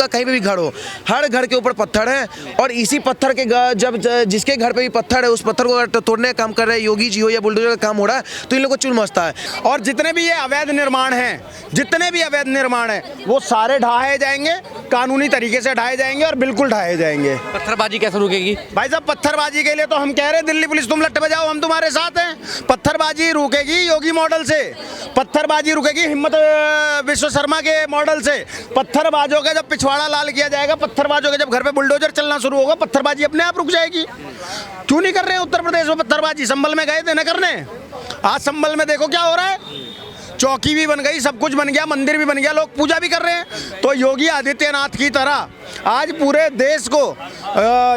कहीं पे भी घर हो, हर घर के ऊपर पत्थर है। और इसी पत्थर के जब जिसके घर पे भी पत्थर है, उस पत्थर को अगर तोड़ने का काम कर रहे हैं योगी जी हो या बुलडोजर का काम हो रहा है, तो इन लोगों को चुल मचता है। और जितने भी ये अवैध निर्माण हैं, जितने भी अवैध निर्माण हैं, वो सारे ढहाए जाएंगे, कानूनी तरीके से ढहाए जाएंगे और बिल्कुल ढहाए जाएंगे। पत्थरबाजी कैसे रुकेगी भाई साहब, पत्थरबाजी के लिए तो हम कह रहे हैं दिल्ली पुलिस तुम लट्टे बजाओ, हम तुम्हारे साथ हैं। पत्थरबाजी रुकेगी योगी मॉडल से, पत्थरबाजी रुकेगी हिम्मत विश्व शर्मा के मॉडल से। पत्थरबाजों का जब पिछवाड़ा लाल किया जाएगा, पत्थरबाजों के जब घर पे बुलडोजर चलना शुरू होगा, पत्थरबाजी अपने आप रुक जाएगी। क्यों नहीं कर रहे हैं उत्तर प्रदेश में पत्थरबाजी? संभल में गए थे न करने, आज संभल में देखो क्या हो रहा है। चौकी भी बन गई, सब कुछ बन गया, मंदिर भी बन गया, लोग पूजा भी कर रहे हैं। तो योगी आदित्यनाथ की तरह आज पूरे देश को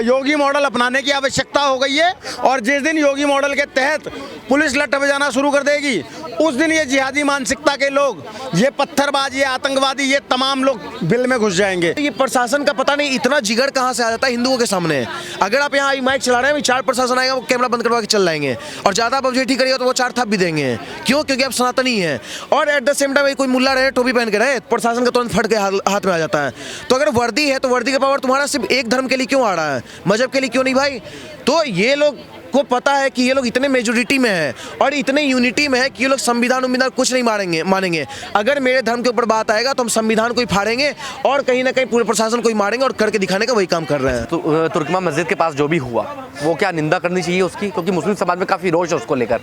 योगी मॉडल अपनाने की आवश्यकता हो गई है। और जिस दिन योगी मॉडल के तहत पुलिस लट्ठ बजाना शुरू कर देगी, उस दिन ये जिहादी मानसिकता के लोग, ये पत्थरबाज, ये आतंकवादी, ये तमाम लोग बिल में घुस जाएंगे। ये प्रशासन का पता नहीं इतना जिगर कहाँ से आ जाता है हिंदुओं के सामने। अगर आप यहाँ माइक चला रहे हैं, 4 प्रशासन आएगा, वो कैमरा बंद करवा के चल जाएंगे, और ज़्यादा आप ऑब्जेक्ट करिए तो वो 4 थप भी देंगे। क्यों? क्योंकि आप सनातनी हैं। और एट द सेम टाइम कोई मुल्ला रहे, टोपी पहन के रहे, प्रशासन का तुरंत फट के हाथ में आ जाता है। तो अगर वर्दी है तो वर्दी का पावर तुम्हारा सिर्फ एक धर्म के लिए क्यों आ रहा है, मजहब के लिए क्यों नहीं भाई? तो ये लोग को पता है कि ये लोग इतने मेजोरिटी में है और इतने यूनिटी में है कि ये लोग संविधान कुछ नहीं मानेंगे। अगर मेरे धर्म के ऊपर बात आएगा तो हम संविधान को ही फाड़ेंगे और कहीं ना कहीं पूरे प्रशासन को ही मारेंगे, और करके दिखाने का वही काम कर रहे हैं। तो तुर्कमा मस्जिद के पास जो भी हुआ, वो क्या निंदा करनी चाहिए उसकी? क्योंकि मुस्लिम समाज में काफ़ी रोष है उसको लेकर।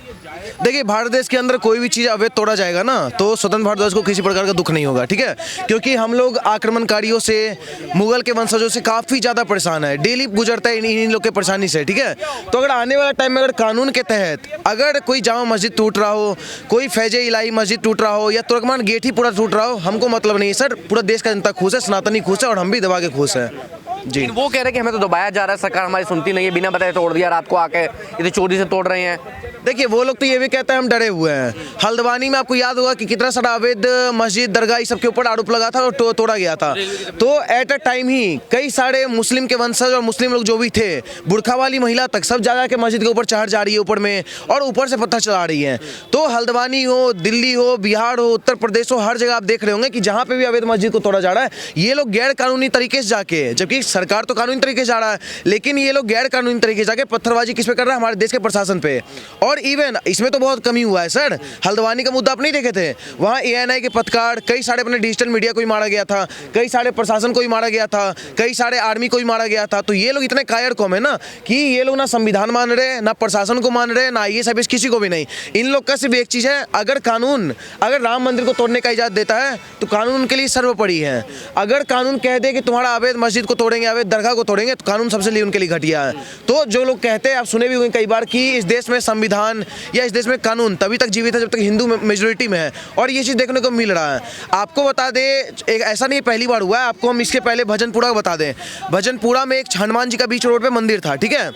देखिए, भारत देश के अंदर कोई भी चीज़ अवैध तोड़ा जाएगा ना, तो स्वतंत्र भारतवर्ष को किसी प्रकार का दुख नहीं होगा, ठीक है? क्योंकि हम लोग आक्रमणकारियों से, मुगल के वंशजों से काफ़ी ज़्यादा परेशान है, डेली गुजरता है इन लोग के परेशानी से, ठीक है? तो अगर आने वाला टाइम में अगर कानून के तहत अगर कोई जामा मस्जिद टूट रहा हो, कोई फैजे इलाही मस्जिद टूट रहा हो, या तुर्कमान गेट ही पूरा टूट रहा हो, हमको मतलब नहीं है सर। पूरा देश का जनता खुश है, सनातनी खुश है, और हम भी दबा के खुश है जी। वो कह रहे हैं कि हमें तो दबाया जा रहा है, सरकार हमारी सुनती नहीं है, बिना बताए तोड़ दिया, रात को आके इतनी चोरी से तोड़ रहे हैं। देखिए, वो लोग तो ये भी कहते हैं हम डरे हुए हैं। हल्द्वानी में आपको याद होगा कि कितना सारा अवैध मस्जिद, दरगाह सब के ऊपर आरोप लगा था और तोड़ा गया था। तो एट अ टाइम ही कई सारे मुस्लिम के वंशज और मुस्लिम लोग जो भी थे, बुरखा वाली महिला तक, सब जगह के मस्जिद के ऊपर चढ़ जा रही है ऊपर में, और ऊपर से पत्थर चला रही है। तो हल्द्वानी हो, दिल्ली हो, बिहार हो, उत्तर प्रदेश हो, हर जगह आप देख रहे होंगे कि जहाँ पे भी अवैध मस्जिद को तोड़ा जा रहा है, ये लोग गैर कानूनी तरीके से जाके, जबकि सरकार तो कानूनी तरीके से जा रहा है, लेकिन ये लोग गैर कानूनी तरीके से जाके पत्थरबाजी किस पे कर रहा है? हमारे देश के प्रशासन पे। और इवन इसमें तो बहुत कमी हुआ है सर। हल्द्वानी का मुद्दा आप नहीं देखे थे? वहाँ ANI के पत्रकार, कई सारे अपने डिजिटल मीडिया को ही मारा गया था, कई सारे प्रशासन को ही मारा गया था, कई सारे आर्मी को ही मारा गया था। तो ये लोग इतने कायर कौम है ना कि ये लोग ना संविधान मान रहे, ना प्रशासन को मान रहे, ना IAS IPS किसी को भी नहीं। इन लोग का सिर्फ एक चीज़ है, अगर कानून, अगर राम मंदिर को तोड़ने का इजाज़त देता है तो कानून उनके लिए सर्वोपरि है। अगर कानून कह दे कि तुम्हारा अवैध मस्जिद को तोड़ेंगे, अवैध दरगाह को तोड़ेंगे, तो कानून सबसे लिए उनके लिए घटिया है। तो जो लोग कहते हैं, आप सुने भी हुए कई बार कि इस देश में संविधान या इस देश में कानून तभी तक जीवित है जब तक हिंदू मेजोरिटी में है, और ये चीज़ देखने को मिल रहा है। आपको बता दें, एक ऐसा नहीं पहली बार हुआ है, आपको हम इसके पहले भजनपुरा बता दें। भजनपुरा में एक हनुमान जी का बीच रोड पे मंदिर था, ठीक है?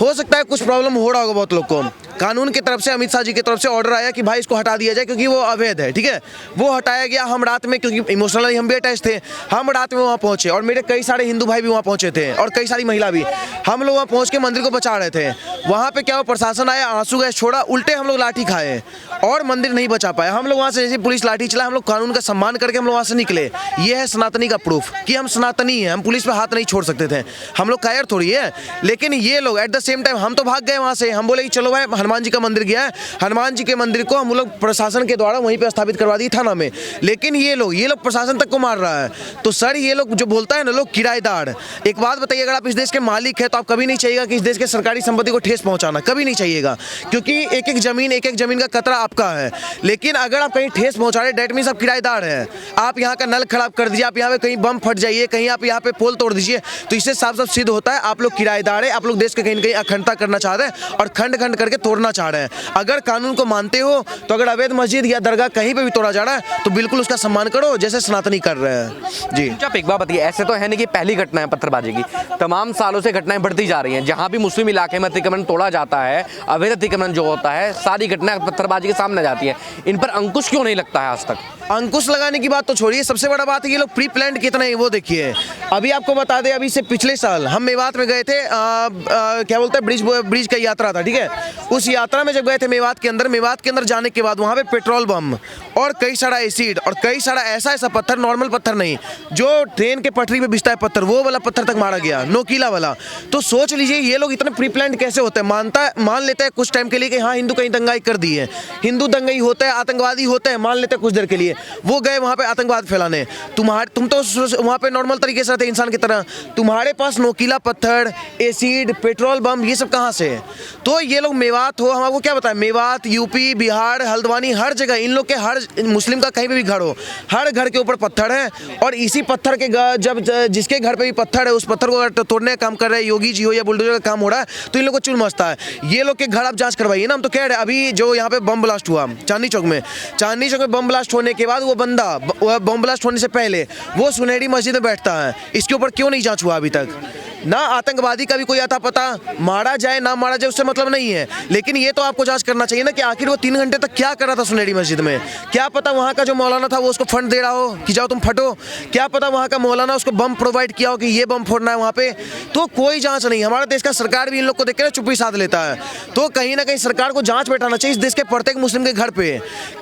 हो सकता है कुछ प्रॉब्लम हो रहा होगा बहुत लोग को। कानून की तरफ से, अमित शाह जी की तरफ से ऑर्डर आया कि भाई इसको हटा दिया जाए क्योंकि वो अवैध है, ठीक है? वो हटाया गया। हम रात में, क्योंकि इमोशनली हम भी अटैच थे, हम रात में वहाँ पहुँचे, और मेरे कई सारे हिंदू भाई भी वहाँ पहुँचे थे, और कई सारी महिला भी। हम लोग वहाँ पहुँच के मंदिर को बचा रहे थे। वहाँ पे क्या हुआ, प्रशासन आया, आंसू गैस छोड़ा, उल्टे हम लोग लाठी खाए और मंदिर नहीं बचा पाए। हम लोग वहाँ से, जैसे पुलिस लाठी चला, हम लोग कानून का सम्मान करके हम लोग वहाँ से निकले। ये है सनातनी का प्रूफ कि हम सनातनी हैं। हम पुलिस पे हाथ नहीं छोड़ सकते थे, हम लोग कायर थोड़ी है। लेकिन ये लोग एट द सेम टाइम, हम तो भाग गए वहाँ से। हम बोले कि चलो भाई, हनुमान जी का मंदिर गया है, हनुमान जी के मंदिर को हम लोग प्रशासन के द्वारा वहीं पे स्थापित करवा दी थाना में। लेकिन ये लोग प्रशासन तक को मार रहा है। तो सर, ये लोग जो बोलता है ना लोग किराएदार, एक बात बताइए, अगर आप इस देश के मालिक है तो आप कभी नहीं चाहिएगा कि इस देश के सरकारी संपत्ति को ठेस पहुंचाना, कभी नहीं चाहिएगा, क्योंकि एक एक जमीन का कतरा आपका है। लेकिन अगर आप कहीं ठेस पहुंचा रहे, डेट मींस आप किराएदार हैं। आप यहाँ का नल खराब कर दीजिए, आप यहाँ पे कहीं बम फट जाइए, कहीं आप यहाँ पे पोल तोड़ दीजिए, तो इससे साफ साफ सिद्ध होता है आप लोग किराएदार है। आप लोग देश के कहीं ना कहीं अखंडता करना चाह रहे हैं और खंड खंड करके तोड़ना चाह रहे हैं। अगर कानून को मानते हो तो अगर अवैध मस्जिद या दरगाह कहीं पे भी तोड़ा जा रहा है तो बिल्कुल उसका सम्मान करो, जैसे सनातनी कर रहे हैं जी। आप एक बात बताइए, ऐसे तो है नहीं कि पहली घटना है पत्थरबाजी की, तमाम सालों से घटनाएं बढ़ती जा रही हैं। जहां भी मुस्लिम इलाके में अतिक्रमण तोड़ा जाता है, अवैध अतिक्रमण जो होता है, सारी घटनाएं पत्थरबाजी के सामने जाती है। इन पर अंकुश क्यों नहीं लगता है आज तक? अंकुश लगाने की बात तो छोड़िए, सबसे बड़ा बात है ये लोग प्री प्लान्ड कितना है वो देखिए। अभी आपको बता दें, अभी से पिछले साल हम मेवात में गए थे, क्या बोलते हैं, ब्रिज का यात्रा था, ठीक है? उस उस यात्रा में जब गए थे मेवात के अंदर जाने के बाद वहाँ पे पेट्रोल बम और कई सारा एसिड और कई सारा ऐसा पत्थर, नॉर्मल पत्थर नहीं, जो ट्रेन के पटरी पे बिछता है पत्थर, वो वाला पत्थर तक मारा गया, नोकीला वाला। तो सोच लीजिए ये लोग इतने प्री प्लान्ड कैसे होते हैं। मान लेते हैं कुछ टाइम के लिए कि हाँ हिंदू कहीं दंगाई कर दी है, हिंदू दंगाई होता है, आतंकवादी होते हैं, मान लेते हैं कुछ देर के लिए, वो गए वहाँ पे आतंकवाद फैलाने। तुम तो वहाँ पे नॉर्मल तरीके से रहते इंसान की तरह, तुम्हारे पास नोकीला पत्थर, एसिड, पेट्रोल बम, ये सब कहाँ से है? तो ये लोग मेवात हो, हम आपको क्या बताएं, मेवात, यूपी, बिहार, हल्द्वानी, हर जगह इन लोग के, हर मुस्लिम का कहीं पे भी घर हो, हर घर के ऊपर पत्थर है। और इसी पत्थर के जब जिसके घर पे भी पत्थर है, उस पत्थर को अगर तोड़ने का काम कर रहे हैं योगी जी हो या बुलडोजर का काम हो रहा है, तो इन लोग को चुल मचता है। ये लोग के घर आप जांच करवाइए ना। हम तो कह रहे हैं अभी जो यहाँ पे बम ब्लास्ट हुआ चांदनी चौक में बम ब्लास्ट होने के बाद वो बंदा बम ब्लास्ट होने से पहले वो सुनहरी मस्जिद में बैठता है, इसके ऊपर क्यों नहीं जांच हुआ अभी तक? ना आतंकवादी का भी कोई आता पता, मारा जाए ना मारा जाए उससे मतलब नहीं है, लेकिन ये तो आपको जांच करना चाहिए ना कि आखिर वो 3 घंटे तक क्या कर रहा था सुनहरी मस्जिद में। क्या पता वहाँ का जो मौलाना था वो उसको फंड दे रहा हो कि जाओ तुम फटो, क्या पता वहाँ का मौलाना उसको बम प्रोवाइड किया हो कि ये बम फोड़ना है वहाँ पे। तो कोई जांच नहीं। हमारा देश का सरकार भी इन लोग को देख के चुप्पी साध लेता है। तो कहीं ना कहीं सरकार को जांच बैठाना चाहिए इस देश के प्रत्येक मुस्लिम के घर पे,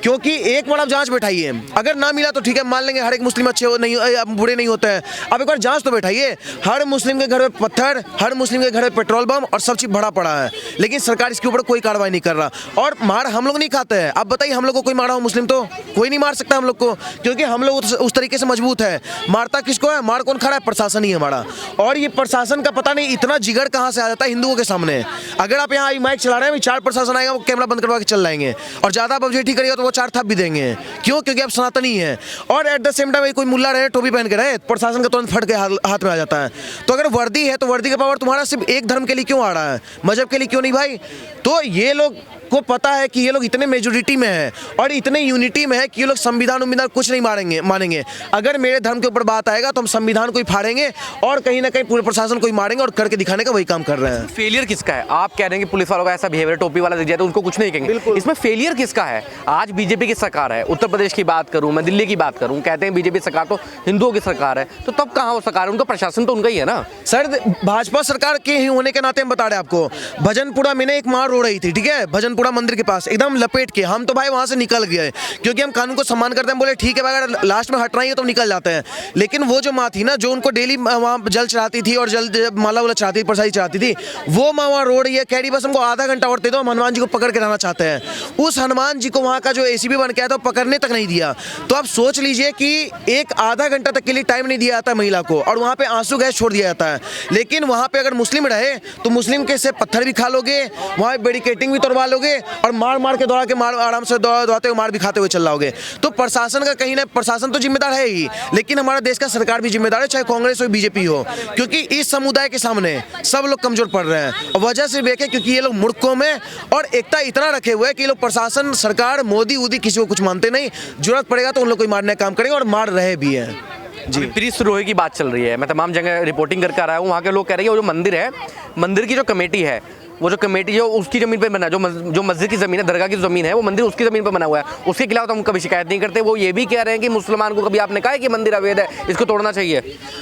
क्योंकि एक बार आप जांच बैठाइए, अगर ना मिला तो ठीक है, मान लेंगे हर एक मुस्लिम अच्छे नहीं, बुरे नहीं होते हैं, अब एक बार जांच तो बैठाइए। हर मुस्लिम के घर में पत्थर, हर मुस्लिम के घर में पेट्रोल बम और सब चीज भरा पड़ा है, लेकिन सरकार इसके ऊपर कोई कार्रवाई नहीं कर रहा। और मार हम लोग नहीं खाते हैं। अब बताइए हम लोग को कोई मारा हो मुस्लिम तो कोई नहीं मार सकता हम लोग को, क्योंकि हम लोग उस तरीके से मजबूत है। मारता किसको है? मार कौन खा रहा है? प्रशासन ही हमारा। और ये प्रशासन का पता नहीं इतना जिगर कहाँ से आ जाता है हिंदुओं के सामने। अगर आप यहाँ माइक चला रहे हैं, 4 प्रशासन आएगा, वो कैमरा बंद करवा के चल जाएंगे, और ज्यादा बबजेठी करेगा तो वो 4 थप भी देंगे। क्यों? क्योंकि आप सनातनी है। और एट द सेम टाइम कोई मुल्ला रहे, टोपी पहन के रहे, प्रशासन का तुरंत फट के हाथ में आ जाता है। तो अगर वर्दी है तो वर्दी का पावर तुम्हारा सिर्फ एक धर्म के लिए क्यों आ रहा है, मजहब के लिए क्यों नहीं भाई? तो ये लोग को पता है कि ये लोग इतने मेजोरिटी में है और इतने यूनिटी में है कि ये लोग संविधान कुछ नहीं मानेंगे। अगर मेरे धर्म के ऊपर बात आएगा तो हम संविधान को ही फाड़ेंगे और कहीं ना कहीं पूरे प्रशासन को ही मारेंगे, और करके दिखाने का वही काम कर रहे हैं। फेलियर किसका है? आप कह रहे हैं कि पुलिस वालों का ऐसा बिहेवियर, टोपी वाला दिख जाए तो उनको कुछ नहीं कहेंगे, इसमें फेलियर किसका है? आज बीजेपी की सरकार है, उत्तर प्रदेश की बात करूं, मैं दिल्ली की बात करूं, कहते हैं बीजेपी सरकार तो हिंदुओं की सरकार है, तो तब कहाँ वो सरकार है? उनका प्रशासन तो उनका ही है ना सर। भाजपा सरकार के ही होने के नाते हम बता रहे हैं आपको, भजनपुरा में एक मार रो रही थी, ठीक है, भजनपुरा मंदिर के पास एकदम लपेट के, हम तो भाई वहां से निकल गए क्योंकि हम कानून को सम्मान करते हैं। बोले ठीक है भाई, अगर लास्ट में हटना ही है तो निकल जाते हैं। लेकिन वो जो माँ थी ना, जो उनको डेली वहाँ जल चढ़ाती थी और जल माला वाला चढ़ाती थी, प्रसादी चढ़ाती थी, वो माँ वहाँ रो रही है, कह रही बस हमको आधा घंटा और दे दो, हम हनुमान जी को पकड़ के रहना चाहते हैं। उस हनुमान जी को वहाँ का जो एसीपी बन के आया था पकड़ने तक नहीं दिया। तो आप सोच लीजिए कि एक आधा घंटा तक के लिए टाइम नहीं दिया जाता महिला को, और वहाँ पे आंसू गैस छोड़ दिया जाता है। लेकिन वहाँ पे अगर मुस्लिम रहे तो मुस्लिम के से पत्थर भी खा लोगे, वहाँ बैरिकेटिंग भी तोड़वा लोगे, और मार के दौड़ा के आराम से दौड़ाते हुए मार भी खाते हुए चल रहोगे। तो प्रशासन का कहीं ना, प्रशासन तो जिम्मेदार है ही, लेकिन हमारा देश का सरकार भी जिम्मेदार है, चाहे कांग्रेस हो बीजेपी हो, क्योंकि इस समुदाय के सामने सब लोग कमजोर पड़ रहे हैं। और वजह सिर्फ एक है, क्योंकि ये लोग मूर्खों में और एकता इतना रखे हुए हैं कि ये लोग प्रशासन, सरकार, मोदी उदी किसी को कुछ मानते नहीं। जरूरत पड़ेगा तो उन लोग को मारने का काम करेंगे, और मार रहे भी हैं। जी, प्रीत रोहे की बात चल रही है, मैं तमाम जगह रिपोर्टिंग करके आ रहा हूँ, वहाँ के लोग कह रहे हैं वो जो मंदिर है, मंदिर की जो कमेटी है, वो जो कमेटी जो उसकी ज़मीन पे बना, जो मस्जिद की ज़मीन है, दरगाह की ज़मीन है, वो मंदिर उसकी ज़मीन पे बना हुआ है, उसके खिलाफ तो हम कभी शिकायत नहीं करते। वो ये भी कह रहे हैं कि मुसलमान को कभी आपने कहा है कि मंदिर अवैध है, इसको तोड़ना चाहिए?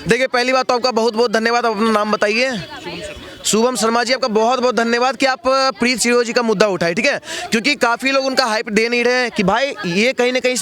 देखिए, पहली बात तो आपका बहुत बहुत धन्यवाद। आप अपना नाम बताइए। शुभम शर्मा जी, आपका बहुत बहुत धन्यवाद कि आप प्रीत सिरोही जी का मुद्दा उठाए, ठीक है, क्योंकि काफ़ी लोग उनका हाइप दे नहीं रहे कि भाई ये कहीं ना कहीं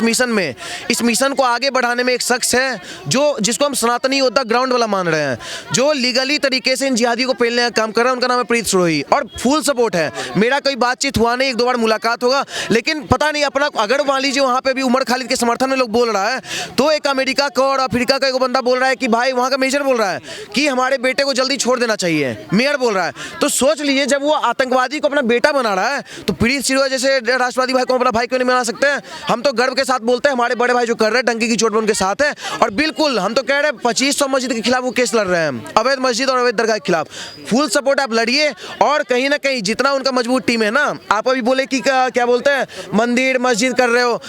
इस मिशन को आगे बढ़ाने में एक शख्स है जिसको हम सनातनी योद्धा ग्राउंड वाला मान रहे हैं, जो लीगली तरीके से इन जिहादियों को पेलने का काम कर रहा है। उनका नाम है प्रीत सिरोही, और फुल सपोर्ट है। मेरा कोई बातचीत हुआ नहीं, 1-2 बार मुलाकात होगा, लेकिन पता नहीं अपना, अगर मान लीजिए वहाँ पे भी उमर खालिद के समर्थन में लोग बोल रहा है, तो एक अमेरिका का और अफ्रीका का एक बंदा बोल रहा है कि भाई, वहाँ का मेजर बोल रहा है कि हमारे बेटे को जल्दी छोड़ देना चाहिए, मेयर बोल रहा है। तो सोच लीजिए, जब वो आतंकवादी को अपना बेटा बना रहा है, तो प्रीत सिरोही जैसे राष्ट्रवादी भाई को अपना भाई क्यों नहीं बना सकते हैं? हम तो गर्व के साथ बोलते हैं, हमारे बड़े भाई जो कर रहे हैं डंकी की चोट में उनके साथ है। और बिल्कुल हम तो कह रहे हैं 2500 मस्जिद के खिलाफ वो केस लड़ रहे हैं, अवैध मस्जिद और अवैध दरगाह के खिलाफ। फुल सपोर्ट, आप लड़िए, और कहीं ना कहीं जितना उनका मजबूत टीम है ना, आप अभी बोले कि क्या बोलते हैं, मंदिर मस्जिद कर रहे हो,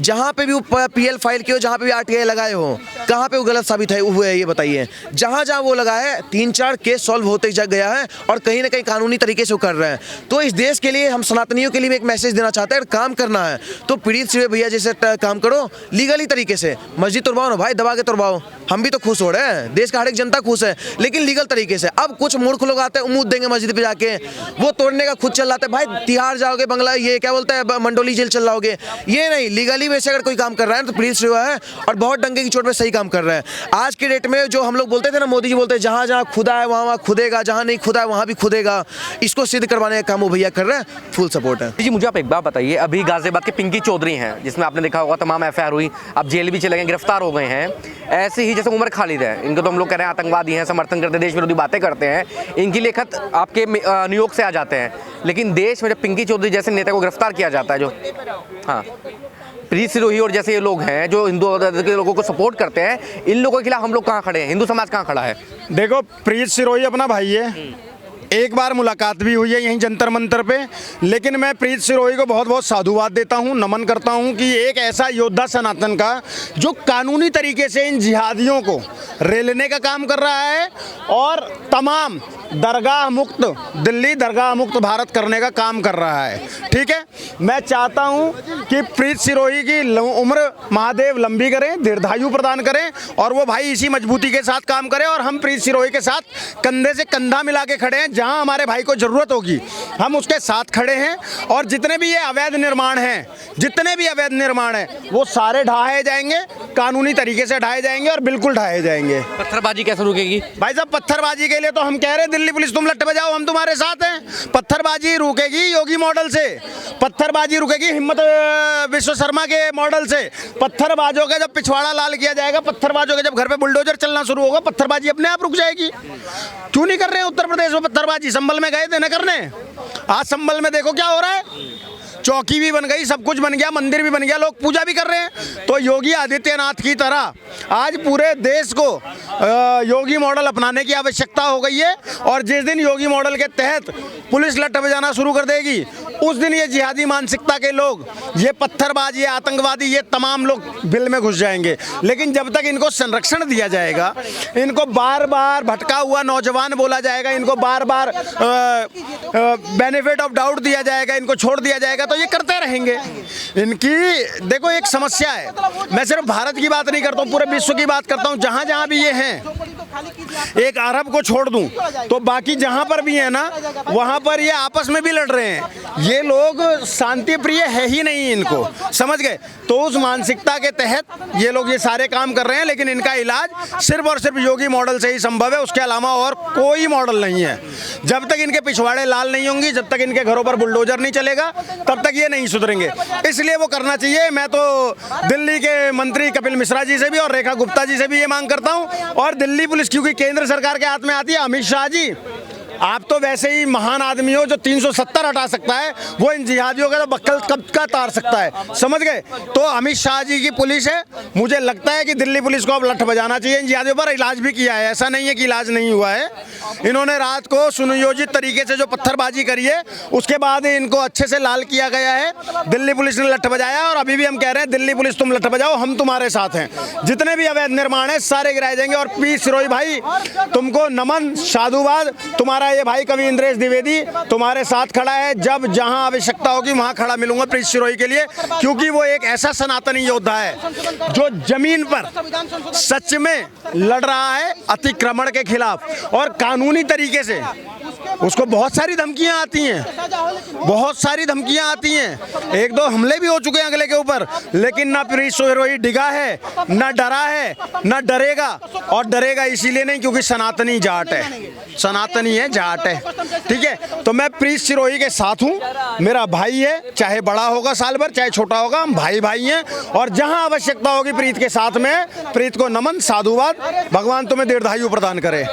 जहाँ पे भी PL फाइल किए हो, जहाँ पे भी RTI लगाए हो, कहाँ पे वो गलत साबित हुए है ये बताइए। जहाँ जहाँ वो लगा है 3-4 केस सॉल्व होते गया है और कहीं ना कहीं कानूनी तरीके से वो कर रहे हैं। तो इस देश के लिए हम सनातनियों के लिए भी एक मैसेज देना चाहते हैं, काम करना है तो पीड़ित श्री भैया जैसे काम करो लीगली तरीके से। मस्जिद तोड़वाओ ना भाई, दबा के तोड़वाओ, हम भी तो खुश हो रहे हैं, देश का हर एक जनता खुश है, लेकिन लीगल तरीके से। अब कुछ मूर्ख लोग आते हैं, उम्मीद देंगे मस्जिद पे जाके, वो तोड़ने का खुद चल रहा है। भाई तिहाड़ जाओगे, बंगला ये क्या बोलते हैं मंडोली जेल चल रहोगे, ये नहीं। लीगली वैसे अगर कोई काम कर रहा है तो पीड़ित श्री है और बहुत डंके की चोट पे सही काम कर रहे हैं। आज के डेट में जो हम लोग बोलते थे ना, मोदी जी बोलते हैं जहाँ जहाँ खुदा है वहाँ वहाँ खुदेगा, जहाँ नहीं खुदा है वहाँ भी खुदेगा, इसको सिद्ध करवाने का काम वो भैया कर रहे हैं, फुल सपोर्ट है। जी मुझे आप एक बात बताइए, अभी गाजियाबाद के पिंकी चौधरी हैं जिसमें आपने देखा होगा तमाम एफआईआर हुई, अब जेल भी चले गए, गिरफ्तार हो गए हैं। ऐसे ही जैसे उमर खालिद है, इनको तो हम लोग कह रहे हैं आतंकवादी हैं, समर्थन करते हैं, देश विरोधी बातें करते हैं, इनके लिए खत आपके न्यूयॉर्क से आ जाते हैं। लेकिन देश में जब पिंकी चौधरी जैसे नेता को गिरफ्तार किया जाता है, जो हाँ प्रीत सिरोही और जैसे ये लोग हैं जो हिंदू के लोगों को सपोर्ट करते हैं, इन लोगों के खिलाफ हम लोग कहाँ खड़े हैं, हिंदू समाज कहाँ खड़ा है? देखो प्रीत सिरोही अपना भाई है, एक बार मुलाकात भी हुई है यहीं जंतर मंतर पे, लेकिन मैं प्रीत सिरोही को बहुत बहुत साधुवाद देता हूं, नमन करता हूं कि एक ऐसा योद्धा सनातन का जो कानूनी तरीके से इन जिहादियों को रेलने का काम कर रहा है और तमाम दरगाह मुक्त दिल्ली, दरगाह मुक्त भारत करने का काम कर रहा है। ठीक है, मैं चाहता हूं कि प्रीत सिरोही की उम्र महादेव लंबी करें, दीर्घायु प्रदान करें और वो भाई इसी मजबूती के साथ काम करें और हम प्रीत सिरोही के साथ कंधे से कंधा मिला के खड़े हैं। जहां हमारे भाई को जरूरत होगी हम उसके साथ खड़े हैं और जितने भी ये अवैध निर्माण हैं, जितने भी अवैध निर्माण हैं वो सारे ढाए जाएंगे, कानूनी तरीके से ढाए जाएंगे और बिल्कुल ढाए जाएंगे। पत्थरबाजी कैसे रुकेगी? भाई साहब पत्थरबाजी के लिए तो हम कह रहे हैं दिल्ली पुलिस तुम लट्टे बजाओ, हम तुम्हारे साथ हैं। पत्थरबाजी रुकेगी योगी मॉडल से, पत्थरबाजी रुकेगी हिम्मत विश्व शर्मा के मॉडल से। पत्थरबाजों का जब पिछवाड़ा लाल किया जाएगा, पत्थरबाजों के जब घर पे बुलडोजर चलना शुरू होगा, पत्थरबाजी अपने आप रुक जाएगी। क्यों नहीं कर रहे हैं उत्तर प्रदेश में पत्थरबाजी? संभल में गए थे ना करने, आज संभल में देखो क्या हो रहा है, चौकी भी बन गई, सब कुछ बन गया, मंदिर भी बन गया, लोग पूजा भी कर रहे हैं। तो योगी आदित्यनाथ की तरह आज पूरे देश को योगी मॉडल अपनाने की आवश्यकता हो गई है और जिस दिन योगी मॉडल के तहत पुलिस लट बजाना शुरू कर देगी उस दिन ये जिहादी मानसिकता के लोग, ये पत्थरबाज, ये आतंकवादी, ये तमाम लोग बिल में घुस जाएंगे। लेकिन जब तक इनको संरक्षण दिया जाएगा, इनको बार बार भटका हुआ नौजवान बोला जाएगा, इनको बार बार बेनिफिट ऑफ डाउट दिया जाएगा, इनको छोड़ दिया जाएगा, तो ये करते रहेंगे। इनकी देखो एक समस्या है, मैं सिर्फ भारत की बात नहीं करता हूँ, पूरे विश्व की बात करता हूँ। जहाँ जहाँ भी ये हैं, एक अरब को छोड़ दूं तो बाकी जहाँ पर भी है ना, वहाँ पर ये आपस में भी लड़ रहे हैं। ये लोग शांति प्रिय है ही नहीं, इनको समझ गए। तो उस मानसिकता के तहत ये लोग ये सारे काम कर रहे हैं, लेकिन इनका इलाज सिर्फ और सिर्फ योगी मॉडल से ही संभव है, उसके अलावा और कोई मॉडल नहीं है। जब तक इनके पिछवाड़े लाल नहीं होंगी, जब तक इनके घरों पर बुलडोजर नहीं चलेगा, तब तक ये नहीं सुधरेंगे। इसलिए वो करना चाहिए। मैं तो दिल्ली के मंत्री कपिल मिश्रा जी से भी और रेखा गुप्ता जी से भी ये मांग करता हूँ, और दिल्ली पुलिस क्योंकि केंद्र सरकार के हाथ में आती है, अमित शाह जी आप तो वैसे ही महान आदमी हो, जो 370 हटा सकता है वो इन जिहादियों का तो बक्कल कब का तार सकता है, समझ गए। तो अमित शाह जी की पुलिस है, मुझे लगता है कि दिल्ली पुलिस को अब लठ बजाना चाहिए। इन जिहादियों पर इलाज भी किया है, ऐसा नहीं है कि इलाज नहीं हुआ है। इन्होंने रात को सुनियोजित तरीके से जो पत्थरबाजी करी है, उसके बाद इनको अच्छे से लाल किया गया है, दिल्ली पुलिस ने लठ बजाया। और अभी भी हम कह रहे हैं दिल्ली पुलिस तुम लठ बजाओ, हम तुम्हारे साथ हैं। जितने भी अवैध निर्माण है सारे गिराए जाएंगे। और प्रीत सिरोही भाई तुमको नमन, साधुवाद, तुम्हारा ये भाई कवि इंद्रेश द्विवेदी तुम्हारे साथ खड़ा है। जब जहां आवश्यकता होगी वहां खड़ा मिलूंगा प्रीत सिरोही के लिए, क्योंकि वो एक ऐसा सनातनी योद्धा है जो जमीन पर सच में लड़ रहा है अतिक्रमण के खिलाफ और कानूनी तरीके से। उसको बहुत सारी धमकियां आती हैं, बहुत सारी धमकियां आती हैं, एक दो हमले भी हो चुके हैं अगले के ऊपर, लेकिन ना प्रीत सिरोही डिगा है, ना डरा है, ना डरेगा। और डरेगा इसीलिए नहीं क्योंकि सनातनी जाट है, सनातनी है, जाट है। ठीक है, तो मैं प्रीत सिरोही के साथ हूँ, मेरा भाई है, चाहे बड़ा होगा साल भर चाहे छोटा होगा, हम भाई भाई हैं। और जहां आवश्यकता होगी प्रीत के साथ में, प्रीत को नमन, साधुवाद, भगवान तुम्हें दीर्घायु प्रदान करे।